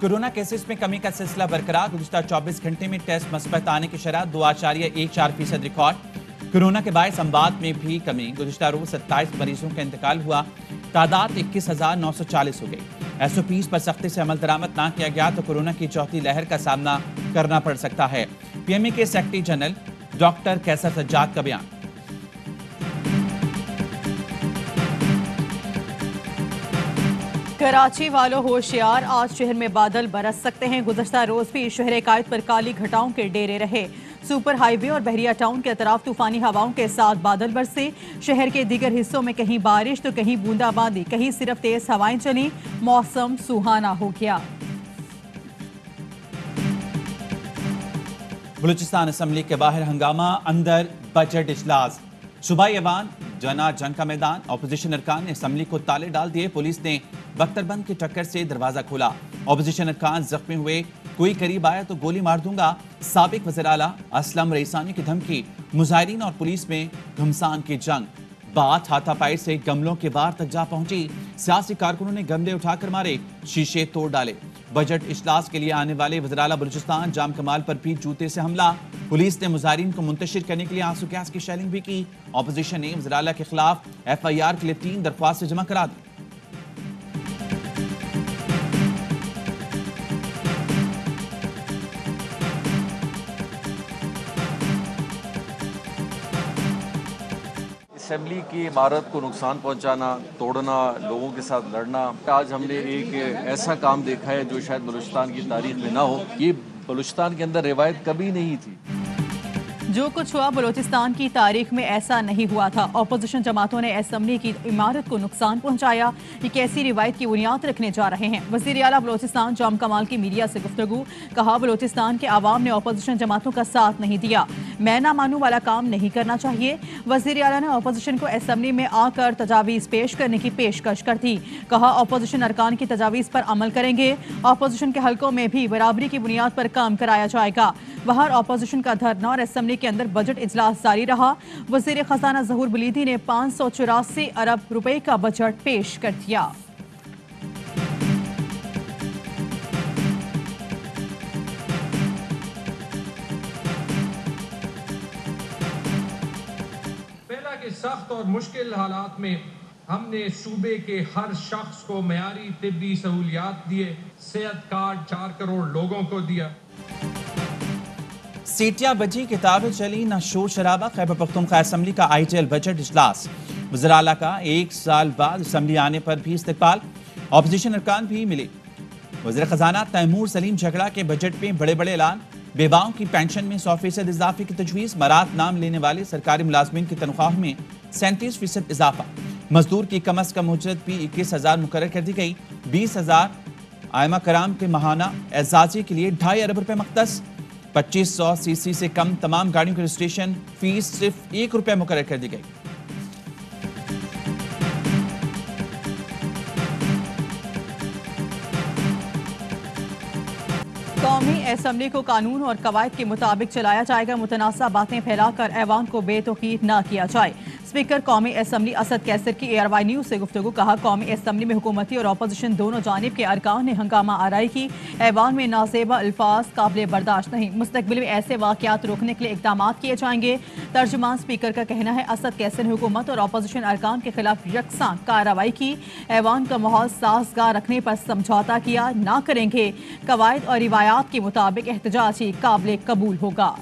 Corona cases में कमी का सिलसिला बरकरार। गुज़िश्ता 24 घंटे में टेस्ट मस्बत आने की शरह 2.14% रिकॉर्ड। कोरोना के बायस अमवात में भी कमी। गुज़िश्ता रोज 27 मरीजों का इंतकाल हुआ। तादाद 21,940 हो गई। SOPs पर सख्ती से अमल दरामद ना किया गया तो कोरोना की चौथी लहर का सामना करना पड़ सकता है। PMA के सेक्रेटरी जनरल डॉक्टर कैसर सज्जाद का बयान। कराची वालों होशियार, आज शहर में बादल बरस सकते हैं। गुज़श्ता रोज भी शहर कायद पर काली घटाओं के डेरे रहे। सुपर हाईवे और बहरिया टाउन के अतराफ तूफानी हवाओं के साथ बादल बरसे। शहर के दीगर हिस्सों में कहीं बारिश तो कहीं बूंदाबांदी, कहीं सिर्फ तेज हवाएं चली। मौसम सुहाना हो गया। बलूचिस्तान असम्बली के बाहर हंगामा, अंदर बजट इजलास। सूबाई ऐवान जना जंग का मैदान। ऑपोजिशन अरकान ने असम्बली को ताले डाल दिए। पुलिस ने बख्तरबंद की टक्कर से दरवाजा खोला। ऑपोजिशन अरकान जख्मी हुए। कोई करीब आया तो गोली मार दूंगा। साबिक वज़ीर आला असलम रईसानी की धमकी। मुजाहिरीन और पुलिस में घमसान की जंग। बात हाथापाई से गमलों के बार तक जा पहुंची। सियासी कारकुनों ने गमले उठाकर मारे, शीशे तोड़ डाले। बजट इजलास के लिए आने वाले वज़ीर आला बलूचिस्तान जाम कमाल पर भी जूते से हमला। पुलिस ने मुजाहिरीन को मुंतशिर करने के लिए आंसू गैस की शेलिंग भी की। ऑपोजिशन ने वज़ीर आला के खिलाफ FIR के लिए 3 दरख्वास्तें जमा करा दी। असेंबली की इमारत को नुकसान पहुंचाना, तोड़ना, लोगों के साथ लड़ना, आज हमने एक ऐसा काम देखा है जो शायद बलूचिस्तान की तारीख में ना हो। ये बलूचिस्तान के अंदर रिवायत कभी नहीं थी। जो कुछ हुआ बलूचिस्तान की तारीख में ऐसा नहीं हुआ था। ऑपोजिशन जमातों ने असेंबली की इमारत को नुकसान पहुंचाया। ये कैसी रिवायत की बुनियाद रखने जा रहे हैं। वज़ीर आला बलूचिस्तान जाम कमाल की मीडिया से गुफ्तगू। कहा, बलूचिस्तान के अवाम ने ऑपोजिशन जमातों का साथ नहीं दिया। मैं ना मानूं वाला काम नहीं करना चाहिए। वज़ीर आला ने ऑपोजिशन को असेंबली में आकर तजावीज़ पेश करने की पेशकश कर दी। कहा, ऑपोजिशन अरकान की तजावीज़ पर अमल करेंगे। ऑपोजिशन के हलकों में भी बराबरी की बुनियाद पर काम कराया जाएगा। बाहर ऑपोजिशन का धरना और असेंबली के अंदर बजट इजलास जारी रहा। वज़ीर खजाना ज़हूर बलीदी ने 584 अरब रुपए का बजट पेश कर दिया। पहला के सख्त और मुश्किल हालात में हमने सूबे के हर शख्स को मयारी तिब्बी सहूलियात दिए। सेहत कार्ड 4 करोड़ लोगों को दिया। सीटियां बजी, किताबें चली, न शोर शराबा। खैबर पख्तूनख्वा असेंबली का ITL बजट इजलास। वज़ीर आला का 1 साल बाद असेंबली आने पर भी इस्तकबाल। ऑपोजिशन अरकान भी मिले। वज़ीर खजाना तैमूर सलीम झगड़ा के बजट में बड़े बड़े ऐलान। बेवाओं की पेंशन में 100% इजाफे की तजवीज़। मरात नाम लेने वाले सरकारी मुलाजमीन की तनख्वाह में 37% इजाफा। मजदूर की कम अज कम उजरत भी 21,000 मुकर्रर कर दी गई। 20,000 आयमा कराम के माहाना एजाजी के लिए 2.5 अरब रुपए मख्तस। 2500 CC से कम तमाम गाड़ियों की रजिस्ट्रेशन फीस सिर्फ 1 रुपया मुकर्रर कर दी गई। कौमी असेंबली को कानून और कवायद के मुताबिक चलाया जाएगा। मुतनाज़ा बातें फैलाकर ऐवान को बेतौकीद न किया जाए। स्पीकर कौमी असेंबली असद कैसर की ARY न्यूज़ से गुफ्तगू। कहा, कौमी असेंबली में हुकूमती और अपोजिशन दोनों जानिब के अरकान ने हंगामा आराई की। ऐवान में नाजेबा अल्फाज काबिल बर्दाश्त नहीं। मुस्तकबिल में ऐसे वाक़यात रोकने के लिए इक़दाम किए जाएंगे। तर्जुमान स्पीकर का कहना है, असद कैसर ने हुकूमत और अपोजिशन अरकान के खिलाफ यकसां कार्रवाई की। ऐवान का माहौल साजगार रखने पर समझौता किया ना करेंगे। कवायद और रिवायात के मुताबिक एहतजाज ही काबिल कबूल होगा।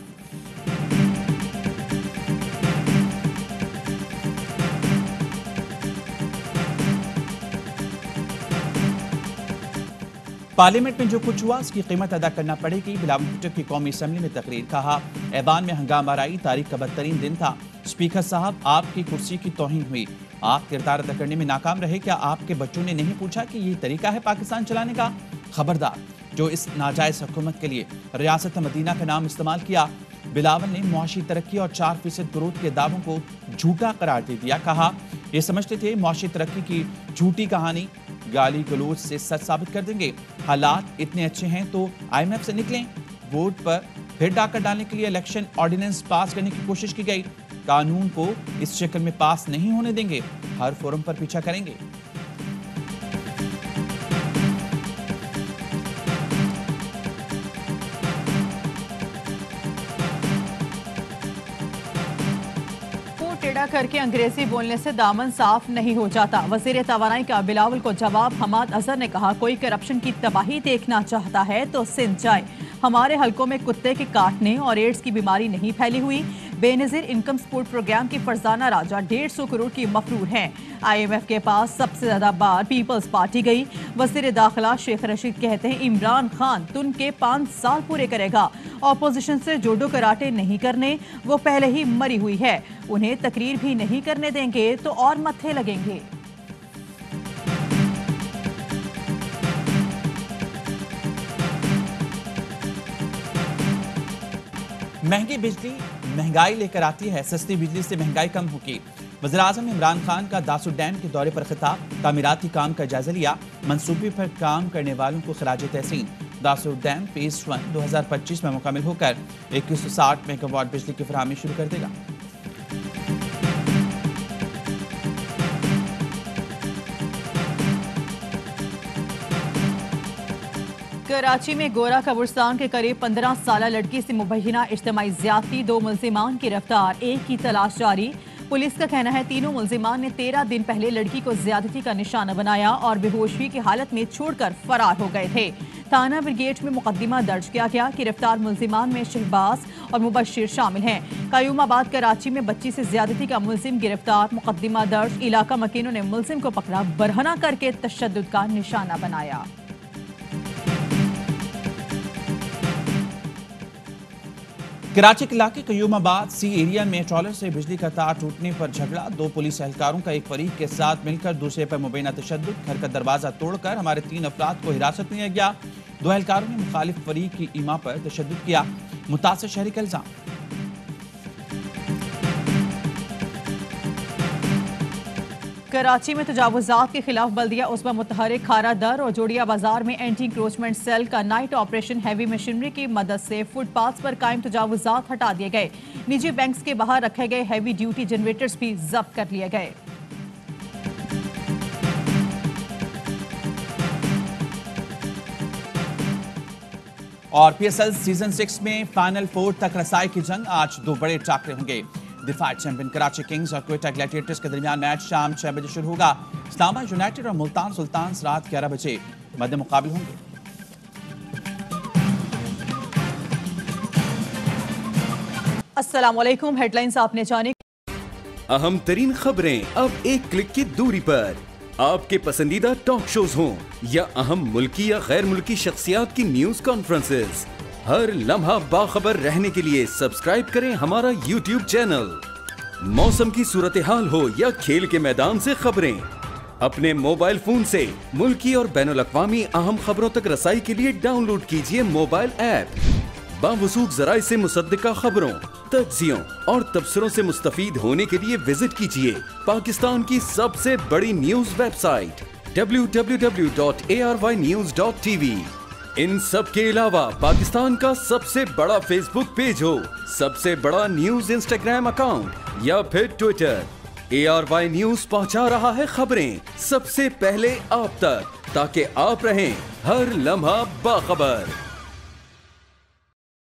पार्लियामेंट में जो कुछ हुआ उसकी कीमत अदा करना पड़ेगी। बिलावल भुट्टो की कौमी असेंबली में तकरीर। कहा, ऐवान में हंगामा आराई तारीख का बदतरीन दिन था। स्पीकर साहब, आपकी कुर्सी की तौहीन हुई। आप किरदार अदा करने में नाकाम रहे। क्या आपके बच्चों ने नहीं पूछा कि ये तरीका है पाकिस्तान चलाने का? खबरदार, जो इस नाजायज हुकूमत के लिए रियासत मदीना का नाम इस्तेमाल किया। बिलावल ने मुआशी तरक्की और 4% ग्रोथ के दावों को झूठा करार दे दिया। कहा, ये समझते थे मुआशी तरक्की की झूठी कहानी गाली गलोच से सच साबित कर देंगे। हालात इतने अच्छे हैं तो IMF से निकलें। वोट पर फिर डाका डालने के लिए इलेक्शन ऑर्डिनेंस पास करने की कोशिश की गई। कानून को इस शक्ल में पास नहीं होने देंगे। हर फोरम पर पीछा करेंगे। हया करके अंग्रेजी बोलने से दामन साफ नहीं हो जाता। वज़ीर तवानाई का बिलावल को जवाब। हमाद अजहर ने कहा, कोई करप्शन की तबाही देखना चाहता है तो सिंध जाए। हमारे हलकों में कुत्ते के काटने और एड्स की बीमारी नहीं फैली हुई। बेनज़ीर इनकम सपोर्ट प्रोग्राम की फरजाना राजा 150 करोड़ की मफरूर है। IMF के पास सबसे ज्यादा बार पीपल्स पार्टी गई। वज़ीर दाखिला शेख रशीद कहते हैं, इमरान खान तुन के 5 साल पूरे करेगा। ऑपोजिशन से जोडो कराटे नहीं करने, वो पहले ही मरी हुई है। उन्हें तकरीर भी नहीं करने देंगे तो और मत्थे लगेंगे। महंगी बिजली महंगाई लेकर आती है, सस्ती बिजली से महंगाई कम होगी। वज़ीर-ए-आज़म इमरान खान का दासू डैम के दौरे पर खिताब। तामीराती काम का जायजा लिया। मंसूबे पर काम करने वालों को खराज तहसीन। दासू डैम फेज 1 2025 में मुकम्मल होकर 2160 मेगावाट बिजली की फराहमी शुरू कर देगा। कराची में गोरा कब्रिस्तान के करीब 15 साला लड़की से मुबैना इज्तिमाई ज्यादती। 2 मुल्जिमान की गिरफ्तार, एक की तलाश जारी। पुलिस का कहना है, तीनों मुल्जिमान ने 13 दिन पहले लड़की को ज्यादती का निशाना बनाया और बेहोशी की हालत में छोड़कर फरार हो गए थे। थाना ब्रिगेड में मुकदमा दर्ज किया गया। गिरफ्तार मुल्जिमान में शहबाज और मुबशिर शामिल हैं। कायूमाबाद कराची में बच्ची से ज्यादती का मुल्जिम गिरफ्तार, मुकदमा दर्ज। इलाका मकीनों ने मुल्जिम को पकड़ा, बरहना करके तशद्दुद का निशाना बनाया। कराची के इलाके कयूमाबाद सी एरिया में ट्रॉलर से बिजली का तार टूटने पर झगड़ा। 2 पुलिस एहलकारों का एक फरीक के साथ मिलकर दूसरे पर मुबैना तशद्दुद। घर का दरवाजा तोड़कर हमारे 3 अफराद को हिरासत में लिया गया। 2 एहलकारों ने मुखालिफ फरीक की ईमा पर तशद्दुद किया। मुतासिर शहरी का इल्जाम। कराची में तजावुजात के खिलाफ बल्दिया उस्मा मुतहरिक खारा दर और जोड़िया बाजार में एंटी इंक्रोचमेंट सेल का नाइट ऑपरेशन हैवी मशीनरी की मदद से फुटपाथ पर कायम तजावुजात हटा दिए गए। निजी बैंक्स के बाहर रखे गए हैवी ड्यूटी जनरेटर्स भी जब्त कर लिए गए। और PSL सीजन 6 में फाइनल 4 तक रसाई की जंग। आज 2 बड़े टाकरे होंगे। दिफाई चैंपियन कराची किंग्स और क्वेटा ग्लैडिएटर्स के दरमियान मैच शाम 6 बजे शुरू होगा। इस्लामाबाद यूनाइटेड और मुल्तान सुल्तान्स रात 11 बजे मद्दे मुकाबले होंगे। अस्सलाम वालेकुम। हेडलाइंस आपने जाने। अहम तरीन खबरें अब एक क्लिक की दूरी पर। आपके पसंदीदा टॉक शोज हों या अहम मुल्की या गैर मुल्की शख्सियात की न्यूज कॉन्फ्रेंसेस, हर लम्हा बाखबर रहने के लिए सब्सक्राइब करें हमारा YouTube चैनल। मौसम की सूरत हाल हो या खेल के मैदान से खबरें, अपने मोबाइल फोन से मुल्की और बैनुल-अक़वामी अहम खबरों तक रसाई के लिए डाउनलोड कीजिए मोबाइल ऐप। बावसूख ज़राए से मुसद्दिका खबरों, तज्ज़ियों और तबसरों से मुस्तफीद होने के लिए विजिट कीजिए पाकिस्तान की सबसे बड़ी न्यूज वेबसाइट www.arYnews.tv। इन सब के अलावा पाकिस्तान का सबसे बड़ा फेसबुक पेज हो, सबसे बड़ा न्यूज इंस्टाग्राम अकाउंट या फिर ट्विटर, ARY न्यूज पहुंचा रहा है खबरें सबसे पहले आप तक, ताकि आप रहें हर लम्हा बाखबर।